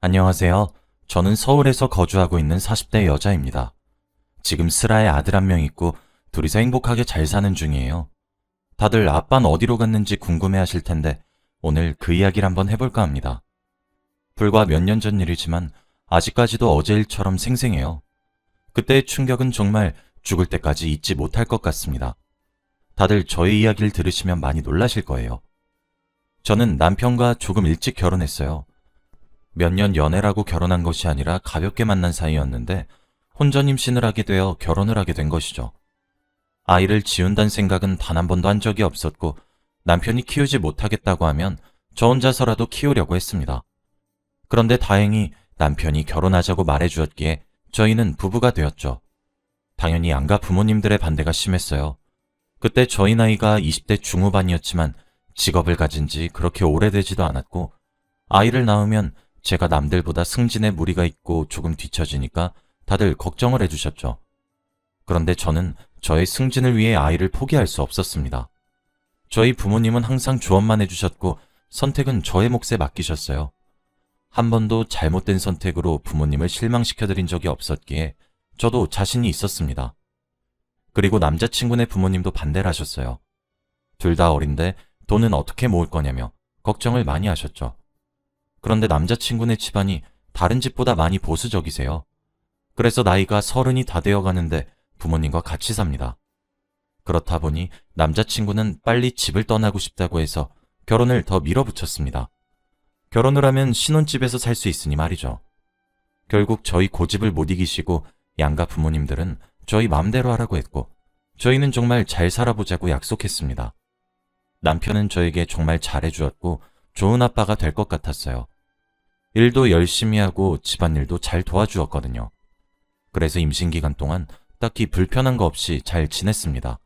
안녕하세요. 저는 서울에서 거주하고 있는 40대 여자입니다. 지금 슬아에 아들 한 명 있고 둘이서 행복하게 잘 사는 중이에요. 다들 아빠는 어디로 갔는지 궁금해 하실 텐데 오늘 그 이야기를 한번 해볼까 합니다. 불과 몇 년 전 일이지만 아직까지도 어제 일처럼 생생해요. 그때의 충격은 정말 죽을 때까지 잊지 못할 것 같습니다. 다들 저의 이야기를 들으시면 많이 놀라실 거예요. 저는 남편과 조금 일찍 결혼했어요. 몇 년 연애라고 결혼한 것이 아니라 가볍게 만난 사이였는데 혼전 임신을 하게 되어 결혼을 하게 된 것이죠. 아이를 지운다는 생각은 단 한 번도 한 적이 없었고 남편이 키우지 못하겠다고 하면 저 혼자서라도 키우려고 했습니다. 그런데 다행히 남편이 결혼하자고 말해주었기에 저희는 부부가 되었죠. 당연히 양가 부모님들의 반대가 심했어요. 그때 저희 나이가 20대 중후반이었지만 직업을 가진 지 그렇게 오래되지도 않았고 아이를 낳으면 제가 남들보다 승진에 무리가 있고 조금 뒤처지니까 다들 걱정을 해주셨죠. 그런데 저는 저의 승진을 위해 아이를 포기할 수 없었습니다. 저희 부모님은 항상 조언만 해주셨고 선택은 저의 몫에 맡기셨어요. 한 번도 잘못된 선택으로 부모님을 실망시켜드린 적이 없었기에 저도 자신이 있었습니다. 그리고 남자친구네 부모님도 반대를 하셨어요. 둘 다 어린데 돈은 어떻게 모을 거냐며 걱정을 많이 하셨죠. 그런데 남자친구네 집안이 다른 집보다 많이 보수적이세요. 그래서 나이가 30이 다 되어 가는데 부모님과 같이 삽니다. 그렇다 보니 남자친구는 빨리 집을 떠나고 싶다고 해서 결혼을 더 밀어붙였습니다. 결혼을 하면 신혼집에서 살 수 있으니 말이죠. 결국 저희 고집을 못 이기시고 양가 부모님들은 저희 마음대로 하라고 했고 저희는 정말 잘 살아보자고 약속했습니다. 남편은 저에게 정말 잘해주었고 좋은 아빠가 될 것 같았어요. 일도 열심히 하고 집안일도 잘 도와주었거든요. 그래서 임신 기간 동안 딱히 불편한 거 없이 잘 지냈습니다.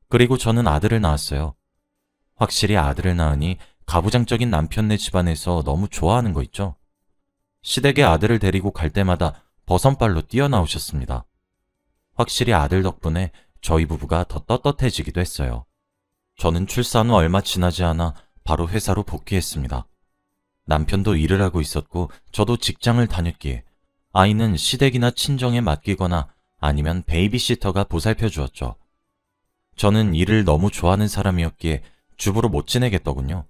그리고 저는 아들을 낳았어요. 확실히 아들을 낳으니 가부장적인 남편네 집안에서 너무 좋아하는 거 있죠? 시댁에 아들을 데리고 갈 때마다 버선발로 뛰어나오셨습니다. 확실히 아들 덕분에 저희 부부가 더 떳떳해지기도 했어요. 저는 출산 후 얼마 지나지 않아 바로 회사로 복귀했습니다. 남편도 일을 하고 있었고 저도 직장을 다녔기에 아이는 시댁이나 친정에 맡기거나 아니면 베이비시터가 보살펴 주었죠. 저는 일을 너무 좋아하는 사람이었기에 주부로 못 지내겠더군요.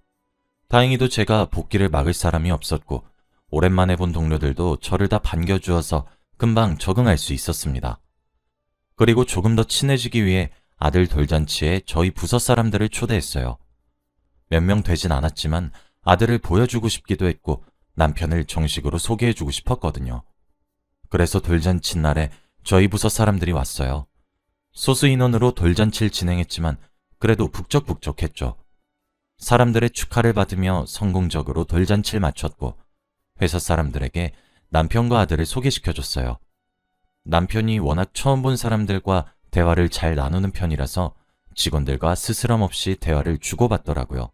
다행히도 제가 복귀를 막을 사람이 없었고 오랜만에 본 동료들도 저를 다 반겨주어서 금방 적응할 수 있었습니다. 그리고 조금 더 친해지기 위해 아들 돌잔치에 저희 부서 사람들을 초대했어요. 몇 명 되진 않았지만 아들을 보여주고 싶기도 했고 남편을 정식으로 소개해주고 싶었거든요. 그래서 돌잔치 날에 저희 부서 사람들이 왔어요. 소수 인원으로 돌잔치를 진행했지만 그래도 북적북적했죠. 사람들의 축하를 받으며 성공적으로 돌잔치를 마쳤고 회사 사람들에게 남편과 아들을 소개시켜줬어요. 남편이 워낙 처음 본 사람들과 대화를 잘 나누는 편이라서 직원들과 스스럼 없이 대화를 주고받더라고요.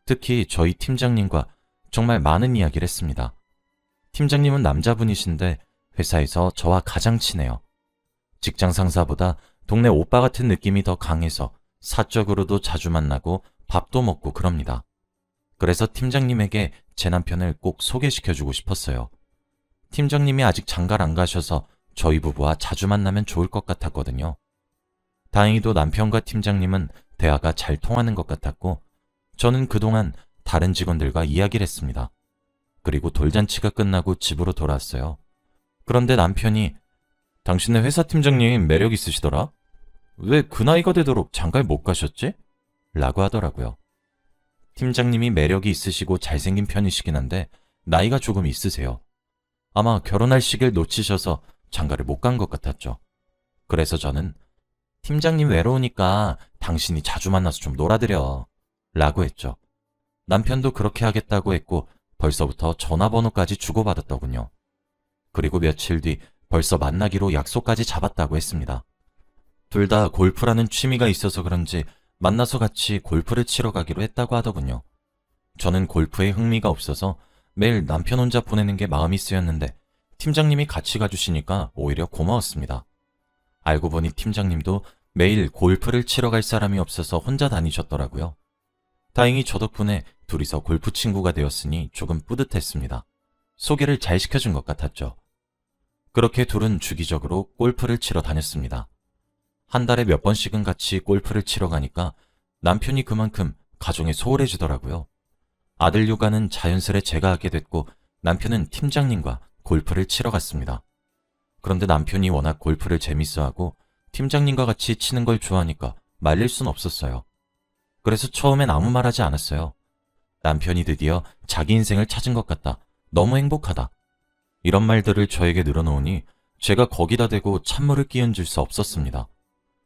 특히 저희 팀장님과 정말 많은 이야기를 했습니다. 팀장님은 남자분이신데 회사에서 저와 가장 친해요. 직장 상사보다 동네 오빠 같은 느낌이 더 강해서 사적으로도 자주 만나고 밥도 먹고 그럽니다. 그래서 팀장님에게 제 남편을 꼭 소개시켜주고 싶었어요. 팀장님이 아직 장가를 안 가셔서 저희 부부와 자주 만나면 좋을 것 같았거든요. 다행히도 남편과 팀장님은 대화가 잘 통하는 것 같았고 저는 그동안 다른 직원들과 이야기를 했습니다. 그리고 돌잔치가 끝나고 집으로 돌아왔어요. 그런데 남편이 당신네 회사 팀장님 매력 있으시더라? 왜 그 나이가 되도록 장가를 못 가셨지? 라고 하더라고요. 팀장님이 매력이 있으시고 잘생긴 편이시긴 한데 나이가 조금 있으세요. 아마 결혼할 시기를 놓치셔서 장가를 못 간 것 같았죠. 그래서 저는 팀장님 외로우니까 당신이 자주 만나서 좀 놀아드려 라고 했죠. 남편도 그렇게 하겠다고 했고 벌써부터 전화번호까지 주고받았더군요. 그리고 며칠 뒤 벌써 만나기로 약속까지 잡았다고 했습니다. 둘 다 골프라는 취미가 있어서 그런지 만나서 같이 골프를 치러 가기로 했다고 하더군요. 저는 골프에 흥미가 없어서 매일 남편 혼자 보내는 게 마음이 쓰였는데 팀장님이 같이 가주시니까 오히려 고마웠습니다. 알고 보니 팀장님도 매일 골프를 치러 갈 사람이 없어서 혼자 다니셨더라고요. 다행히 저 덕분에 둘이서 골프 친구가 되었으니 조금 뿌듯했습니다. 소개를 잘 시켜준 것 같았죠. 그렇게 둘은 주기적으로 골프를 치러 다녔습니다. 한 달에 몇 번씩은 같이 골프를 치러 가니까 남편이 그만큼 가정에 소홀해지더라고요. 아들 육아는 자연스레 제가 하게 됐고 남편은 팀장님과 골프를 치러 갔습니다. 그런데 남편이 워낙 골프를 재밌어하고 팀장님과 같이 치는 걸 좋아하니까 말릴 순 없었어요. 그래서 처음엔 아무 말 하지 않았어요. 남편이 드디어 자기 인생을 찾은 것 같다. 너무 행복하다. 이런 말들을 저에게 늘어놓으니 제가 거기다 대고 찬물을 끼얹을 수 없었습니다.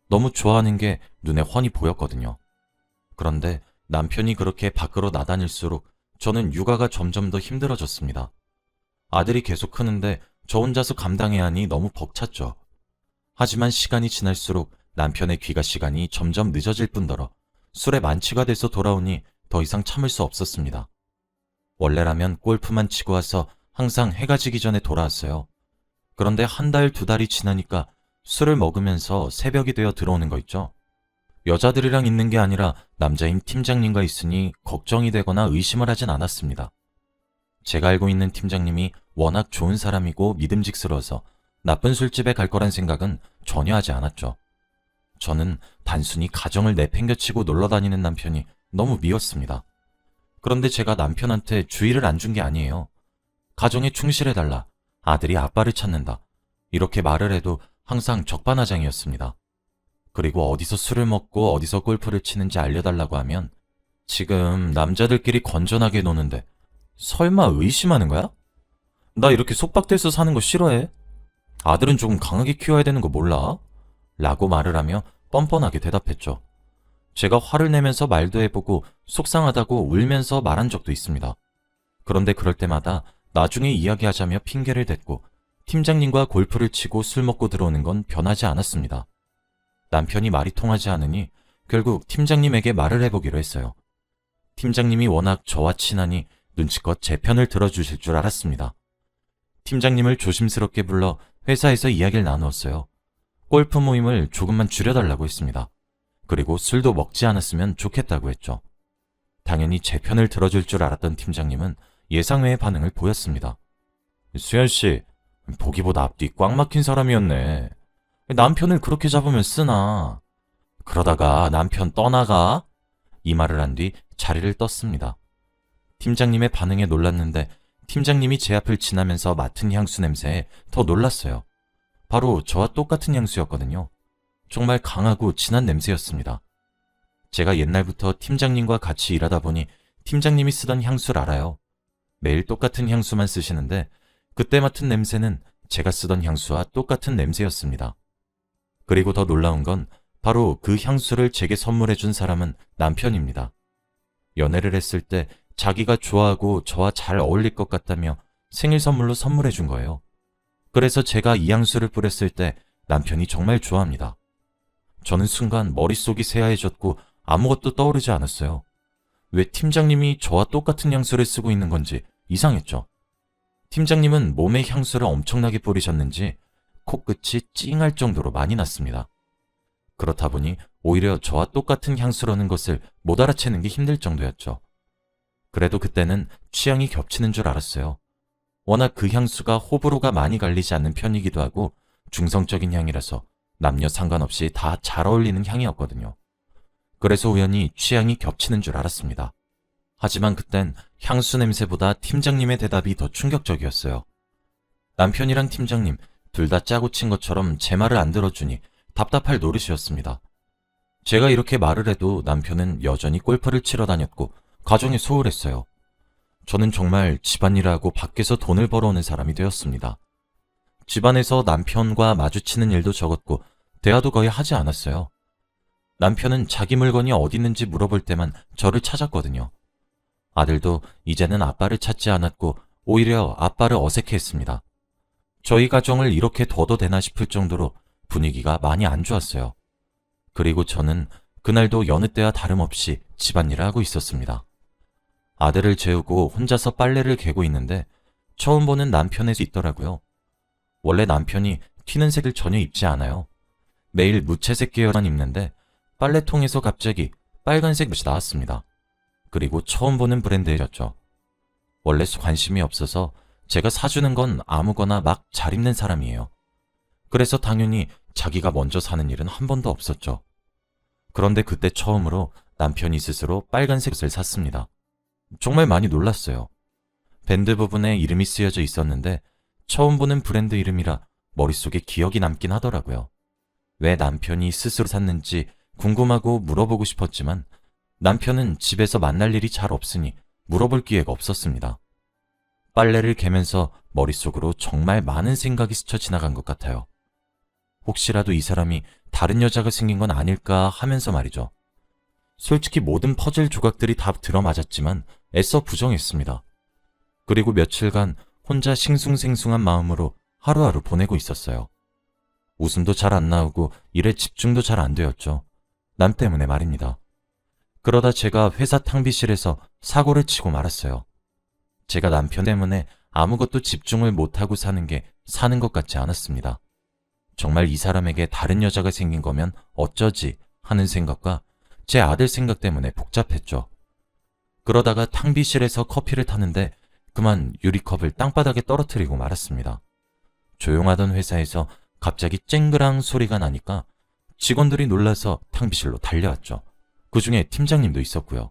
너무 좋아하는 게 눈에 훤히 보였거든요. 그런데 남편이 그렇게 밖으로 나다닐수록 저는 육아가 점점 더 힘들어졌습니다. 아들이 계속 크는데 저 혼자서 감당해야 하니 너무 벅찼죠. 하지만 시간이 지날수록 남편의 귀가 시간이 점점 늦어질 뿐더러 술에 만취가 돼서 돌아오니 더 이상 참을 수 없었습니다. 원래라면 골프만 치고 와서 항상 해가 지기 전에 돌아왔어요. 그런데 한 달, 두 달이 지나니까 술을 먹으면서 새벽이 되어 들어오는 거 있죠. 여자들이랑 있는 게 아니라 남자인 팀장님과 있으니 걱정이 되거나 의심을 하진 않았습니다. 제가 알고 있는 팀장님이 워낙 좋은 사람이고 믿음직스러워서 나쁜 술집에 갈 거란 생각은 전혀 하지 않았죠. 저는 단순히 가정을 내팽겨치고 놀러 다니는 남편이 너무 미웠습니다. 그런데 제가 남편한테 주의를 안 준 게 아니에요. 가정에 충실해달라. 아들이 아빠를 찾는다. 이렇게 말을 해도 항상 적반하장이었습니다. 그리고 어디서 술을 먹고 어디서 골프를 치는지 알려달라고 하면 지금 남자들끼리 건전하게 노는데 설마 의심하는 거야? 나 이렇게 속박돼서 사는 거 싫어해? 아들은 조금 강하게 키워야 되는 거 몰라? 라고 말을 하며 뻔뻔하게 대답했죠. 제가 화를 내면서 말도 해보고 속상하다고 울면서 말한 적도 있습니다. 그런데 그럴 때마다 나중에 이야기하자며 핑계를 댔고 팀장님과 골프를 치고 술 먹고 들어오는 건 변하지 않았습니다. 남편이 말이 통하지 않으니 결국 팀장님에게 말을 해보기로 했어요. 팀장님이 워낙 저와 친하니 눈치껏 제 편을 들어주실 줄 알았습니다. 팀장님을 조심스럽게 불러 회사에서 이야기를 나누었어요. 골프 모임을 조금만 줄여달라고 했습니다. 그리고 술도 먹지 않았으면 좋겠다고 했죠. 당연히 제 편을 들어줄 줄 알았던 팀장님은 예상외의 반응을 보였습니다. 수연씨, 보기보다 앞뒤 꽉 막힌 사람이었네. 남편을 그렇게 잡으면 쓰나. 그러다가 남편 떠나가? 이 말을 한 뒤 자리를 떴습니다. 팀장님의 반응에 놀랐는데 팀장님이 제 앞을 지나면서 맡은 향수 냄새에 더 놀랐어요. 바로 저와 똑같은 향수였거든요. 정말 강하고 진한 냄새였습니다. 제가 옛날부터 팀장님과 같이 일하다 보니 팀장님이 쓰던 향수를 알아요. 매일 똑같은 향수만 쓰시는데 그때 맡은 냄새는 제가 쓰던 향수와 똑같은 냄새였습니다. 그리고 더 놀라운 건 바로 그 향수를 제게 선물해준 사람은 남편입니다. 연애를 했을 때 자기가 좋아하고 저와 잘 어울릴 것 같다며 생일 선물로 선물해준 거예요. 그래서 제가 이 향수를 뿌렸을 때 남편이 정말 좋아합니다. 저는 순간 머릿속이 새하얘졌고 아무것도 떠오르지 않았어요. 왜 팀장님이 저와 똑같은 향수를 쓰고 있는 건지 이상했죠. 팀장님은 몸에 향수를 엄청나게 뿌리셨는지 코끝이 찡할 정도로 많이 났습니다. 그렇다 보니 오히려 저와 똑같은 향수라는 것을 못 알아채는 게 힘들 정도였죠. 그래도 그때는 취향이 겹치는 줄 알았어요. 워낙 그 향수가 호불호가 많이 갈리지 않는 편이기도 하고 중성적인 향이라서 남녀 상관없이 다 잘 어울리는 향이었거든요. 그래서 우연히 취향이 겹치는 줄 알았습니다. 하지만 그땐 향수 냄새보다 팀장님의 대답이 더 충격적이었어요. 남편이랑 팀장님 둘 다 짜고 친 것처럼 제 말을 안 들어주니 답답할 노릇이었습니다. 제가 이렇게 말을 해도 남편은 여전히 골프를 치러 다녔고 가정에 소홀했어요. 저는 정말 집안일을 하고 밖에서 돈을 벌어오는 사람이 되었습니다. 집안에서 남편과 마주치는 일도 적었고 대화도 거의 하지 않았어요. 남편은 자기 물건이 어디 있는지 물어볼 때만 저를 찾았거든요. 아들도 이제는 아빠를 찾지 않았고 오히려 아빠를 어색해했습니다. 저희 가정을 이렇게 둬도 되나 싶을 정도로 분위기가 많이 안 좋았어요. 그리고 저는 그날도 여느 때와 다름없이 집안일을 하고 있었습니다. 아들을 재우고 혼자서 빨래를 개고 있는데 처음 보는 남편이 있더라고요. 원래 남편이 튀는 색을 전혀 입지 않아요. 매일 무채색 계열만 입는데 빨래통에서 갑자기 빨간색 옷이 나왔습니다. 그리고 처음 보는 브랜드였죠. 원래 관심이 없어서 제가 사주는 건 아무거나 막 잘 입는 사람이에요. 그래서 당연히 자기가 먼저 사는 일은 한 번도 없었죠. 그런데 그때 처음으로 남편이 스스로 빨간색 옷을 샀습니다. 정말 많이 놀랐어요. 밴드 부분에 이름이 쓰여져 있었는데 처음 보는 브랜드 이름이라 머릿속에 기억이 남긴 하더라고요. 왜 남편이 스스로 샀는지 궁금하고 물어보고 싶었지만 남편은 집에서 만날 일이 잘 없으니 물어볼 기회가 없었습니다. 빨래를 개면서 머릿속으로 정말 많은 생각이 스쳐 지나간 것 같아요. 혹시라도 이 사람이 다른 여자가 생긴 건 아닐까 하면서 말이죠. 솔직히 모든 퍼즐 조각들이 다 들어맞았지만 애써 부정했습니다. 그리고 며칠간 혼자 싱숭생숭한 마음으로 하루하루 보내고 있었어요. 웃음도 잘 안 나오고 일에 집중도 잘 안 되었죠. 남 때문에 말입니다. 그러다 제가 회사 탕비실에서 사고를 치고 말았어요. 제가 남편 때문에 아무것도 집중을 못하고 사는 게 사는 것 같지 않았습니다. 정말 이 사람에게 다른 여자가 생긴 거면 어쩌지 하는 생각과 제 아들 생각 때문에 복잡했죠. 그러다가 탕비실에서 커피를 타는데 그만 유리컵을 땅바닥에 떨어뜨리고 말았습니다. 조용하던 회사에서 갑자기 쨍그랑 소리가 나니까 직원들이 놀라서 탕비실로 달려왔죠. 그중에 팀장님도 있었고요.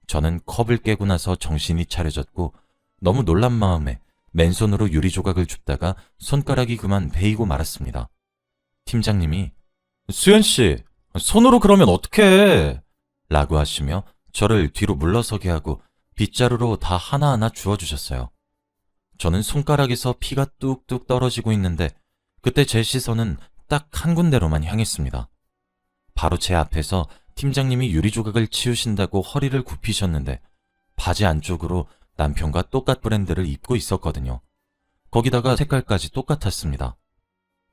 저는 컵을 깨고 나서 정신이 차려졌고 너무 놀란 마음에 맨손으로 유리 조각을 줍다가 손가락이 그만 베이고 말았습니다. 팀장님이 수연씨, 손으로 그러면 어떡해? 라고 하시며 저를 뒤로 물러서게 하고 빗자루로 다 하나하나 주워주셨어요. 저는 손가락에서 피가 뚝뚝 떨어지고 있는데 그때 제 시선은 딱 한 군데로만 향했습니다. 바로 제 앞에서 팀장님이 유리 조각을 치우신다고 허리를 굽히셨는데 바지 안쪽으로 남편과 똑같 브랜드를 입고 있었거든요. 거기다가 색깔까지 똑같았습니다.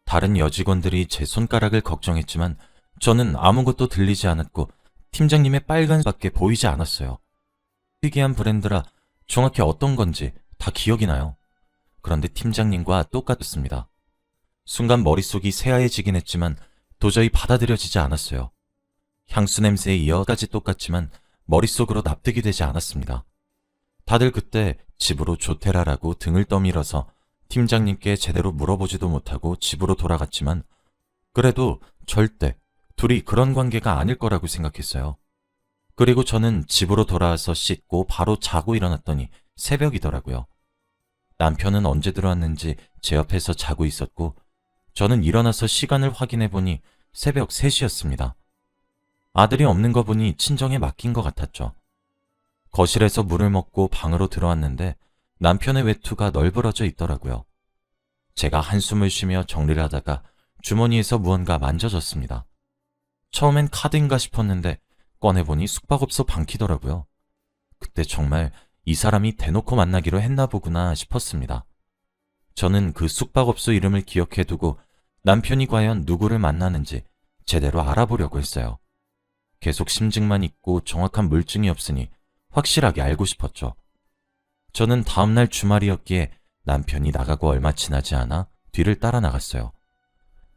다른 여직원들이 제 손가락을 걱정했지만 저는 아무것도 들리지 않았고 팀장님의 빨간밖에 보이지 않았어요. 특이한 브랜드라 정확히 어떤 건지 다 기억이 나요. 그런데 팀장님과 똑같았습니다. 순간 머릿속이 새하얘지긴 했지만 도저히 받아들여지지 않았어요. 향수 냄새에 이어까지 똑같지만 머릿속으로 납득이 되지 않았습니다. 다들 그때 집으로 조테라라고 등을 떠밀어서 팀장님께 제대로 물어보지도 못하고 집으로 돌아갔지만 그래도 절대 둘이 그런 관계가 아닐 거라고 생각했어요. 그리고 저는 집으로 돌아와서 씻고 바로 자고 일어났더니 새벽이더라고요. 남편은 언제 들어왔는지 제 옆에서 자고 있었고 저는 일어나서 시간을 확인해 보니 새벽 3시였습니다. 아들이 없는 거 보니 친정에 맡긴 것 같았죠. 거실에서 물을 먹고 방으로 들어왔는데 남편의 외투가 널브러져 있더라고요. 제가 한숨을 쉬며 정리를 하다가 주머니에서 무언가 만져졌습니다. 처음엔 카드인가 싶었는데 꺼내보니 숙박업소 방키더라고요. 그때 정말 이 사람이 대놓고 만나기로 했나 보구나 싶었습니다. 저는 그 숙박업소 이름을 기억해두고 남편이 과연 누구를 만나는지 제대로 알아보려고 했어요. 계속 심증만 있고 정확한 물증이 없으니 확실하게 알고 싶었죠. 저는 다음날 주말이었기에 남편이 나가고 얼마 지나지 않아 뒤를 따라 나갔어요.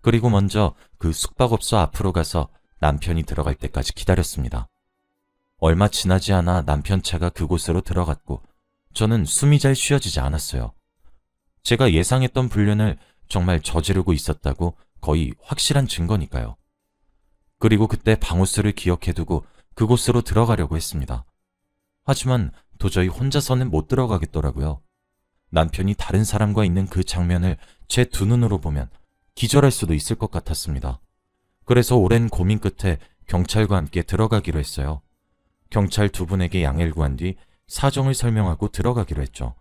그리고 먼저 그 숙박업소 앞으로 가서 남편이 들어갈 때까지 기다렸습니다. 얼마 지나지 않아 남편 차가 그곳으로 들어갔고 저는 숨이 잘 쉬어지지 않았어요. 제가 예상했던 불륜을 정말 저지르고 있었다고 거의 확실한 증거니까요. 그리고 그때 방호수를 기억해두고 그곳으로 들어가려고 했습니다. 하지만 도저히 혼자서는 못 들어가겠더라고요. 남편이 다른 사람과 있는 그 장면을 제 두 눈으로 보면 기절할 수도 있을 것 같았습니다. 그래서 오랜 고민 끝에 경찰과 함께 들어가기로 했어요. 경찰 두 분에게 양해를 구한 뒤 사정을 설명하고 들어가기로 했죠.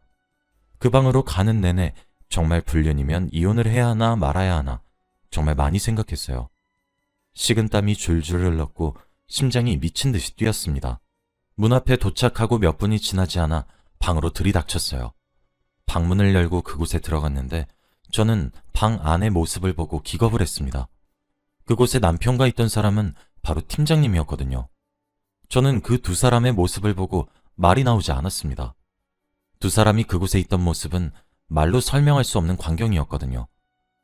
그 방으로 가는 내내 정말 불륜이면 이혼을 해야 하나 말아야 하나 정말 많이 생각했어요. 식은땀이 줄줄 흘렀고 심장이 미친 듯이 뛰었습니다. 문 앞에 도착하고 몇 분이 지나지 않아 방으로 들이닥쳤어요. 방문을 열고 그곳에 들어갔는데 저는 방 안의 모습을 보고 기겁을 했습니다. 그곳에 남편과 있던 사람은 바로 팀장님이었거든요. 저는 그 두 사람의 모습을 보고 말이 나오지 않았습니다. 두 사람이 그곳에 있던 모습은 말로 설명할 수 없는 광경이었거든요.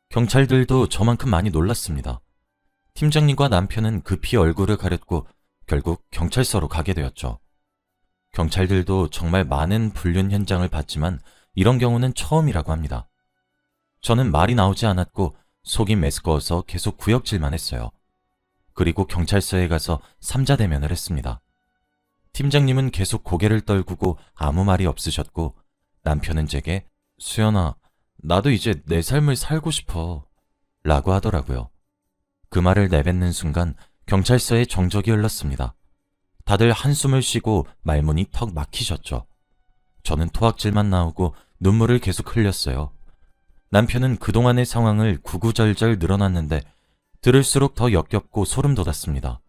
경찰들도 저만큼 많이 놀랐습니다. 팀장님과 남편은 급히 얼굴을 가렸고 결국 경찰서로 가게 되었죠. 경찰들도 정말 많은 불륜 현장을 봤지만 이런 경우는 처음이라고 합니다. 저는 말이 나오지 않았고 속이 메스꺼워서 계속 구역질만 했어요. 그리고 경찰서에 가서 삼자대면을 했습니다. 팀장님은 계속 고개를 떨구고 아무 말이 없으셨고 남편은 제게 수연아, 나도 이제 내 삶을 살고 싶어 라고 하더라고요. 그 말을 내뱉는 순간 경찰서에 정적이 흘렀습니다. 다들 한숨을 쉬고 말문이 턱 막히셨죠. 저는 토악질만 나오고 눈물을 계속 흘렸어요. 남편은 그동안의 상황을 구구절절 늘어놨는데 들을수록 더 역겹고 소름 돋았습니다.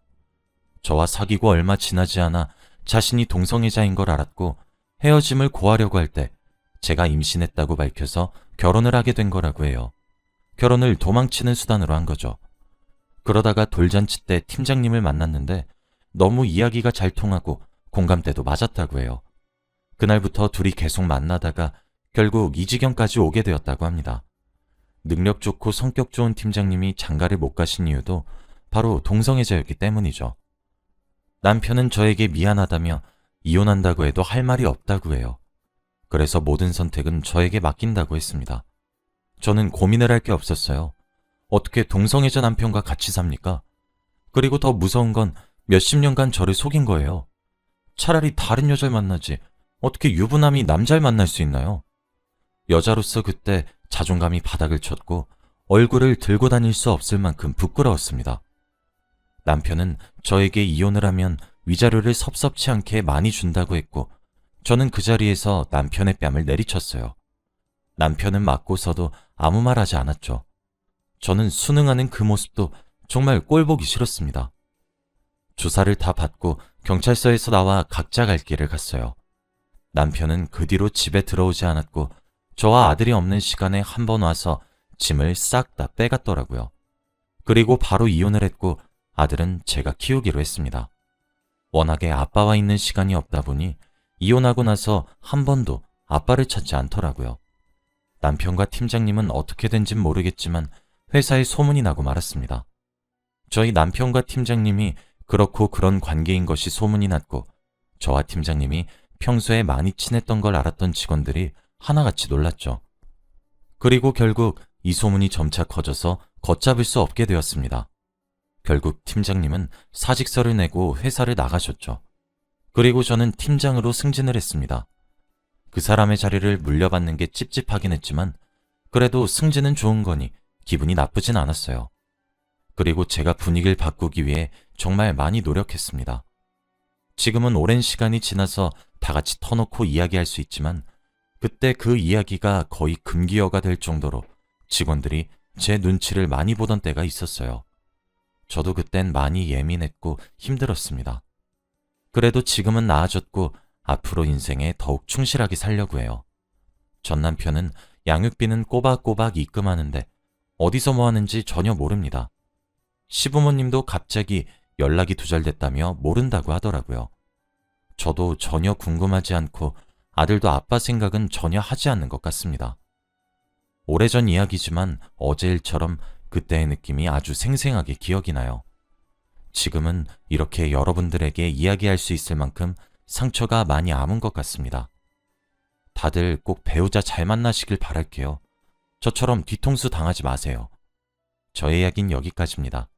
저와 사귀고 얼마 지나지 않아 자신이 동성애자인 걸 알았고 헤어짐을 고하려고 할 때 제가 임신했다고 밝혀서 결혼을 하게 된 거라고 해요. 결혼을 도망치는 수단으로 한 거죠. 그러다가 돌잔치 때 팀장님을 만났는데 너무 이야기가 잘 통하고 공감대도 맞았다고 해요. 그날부터 둘이 계속 만나다가 결국 이 지경까지 오게 되었다고 합니다. 능력 좋고 성격 좋은 팀장님이 장가를 못 가신 이유도 바로 동성애자였기 때문이죠. 남편은 저에게 미안하다며 이혼한다고 해도 할 말이 없다고 해요. 그래서 모든 선택은 저에게 맡긴다고 했습니다. 저는 고민을 할 게 없었어요. 어떻게 동성애자 남편과 같이 삽니까? 그리고 더 무서운 건 몇십 년간 저를 속인 거예요. 차라리 다른 여자를 만나지 어떻게 유부남이 남자를 만날 수 있나요? 여자로서 그때 자존감이 바닥을 쳤고 얼굴을 들고 다닐 수 없을 만큼 부끄러웠습니다. 남편은 저에게 이혼을 하면 위자료를 섭섭치 않게 많이 준다고 했고 저는 그 자리에서 남편의 뺨을 내리쳤어요. 남편은 맞고서도 아무 말 하지 않았죠. 저는 순응하는 그 모습도 정말 꼴보기 싫었습니다. 조사를 다 받고 경찰서에서 나와 각자 갈 길을 갔어요. 남편은 그 뒤로 집에 들어오지 않았고 저와 아들이 없는 시간에 한 번 와서 짐을 싹 다 빼갔더라고요. 그리고 바로 이혼을 했고 아들은 제가 키우기로 했습니다. 워낙에 아빠와 있는 시간이 없다 보니 이혼하고 나서 한 번도 아빠를 찾지 않더라고요. 남편과 팀장님은 어떻게 된진 모르겠지만 회사에 소문이 나고 말았습니다. 저희 남편과 팀장님이 그렇고 그런 관계인 것이 소문이 났고 저와 팀장님이 평소에 많이 친했던 걸 알았던 직원들이 하나같이 놀랐죠. 그리고 결국 이 소문이 점차 커져서 걷잡을 수 없게 되었습니다. 결국 팀장님은 사직서를 내고 회사를 나가셨죠. 그리고 저는 팀장으로 승진을 했습니다. 그 사람의 자리를 물려받는 게 찝찝하긴 했지만 그래도 승진은 좋은 거니 기분이 나쁘진 않았어요. 그리고 제가 분위기를 바꾸기 위해 정말 많이 노력했습니다. 지금은 오랜 시간이 지나서 다 같이 터놓고 이야기할 수 있지만 그때 그 이야기가 거의 금기어가 될 정도로 직원들이 제 눈치를 많이 보던 때가 있었어요. 저도 그땐 많이 예민했고 힘들었습니다. 그래도 지금은 나아졌고 앞으로 인생에 더욱 충실하게 살려고 해요. 전 남편은 양육비는 꼬박꼬박 입금하는데 어디서 뭐 하는지 전혀 모릅니다. 시부모님도 갑자기 연락이 두절됐다며 모른다고 하더라고요. 저도 전혀 궁금하지 않고 아들도 아빠 생각은 전혀 하지 않는 것 같습니다. 오래전 이야기지만 어제 일처럼 그때의 느낌이 아주 생생하게 기억이 나요. 지금은 이렇게 여러분들에게 이야기할 수 있을 만큼 상처가 많이 아문 것 같습니다. 다들 꼭 배우자 잘 만나시길 바랄게요. 저처럼 뒤통수 당하지 마세요. 저의 이야기는 여기까지입니다.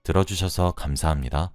들어주셔서 감사합니다.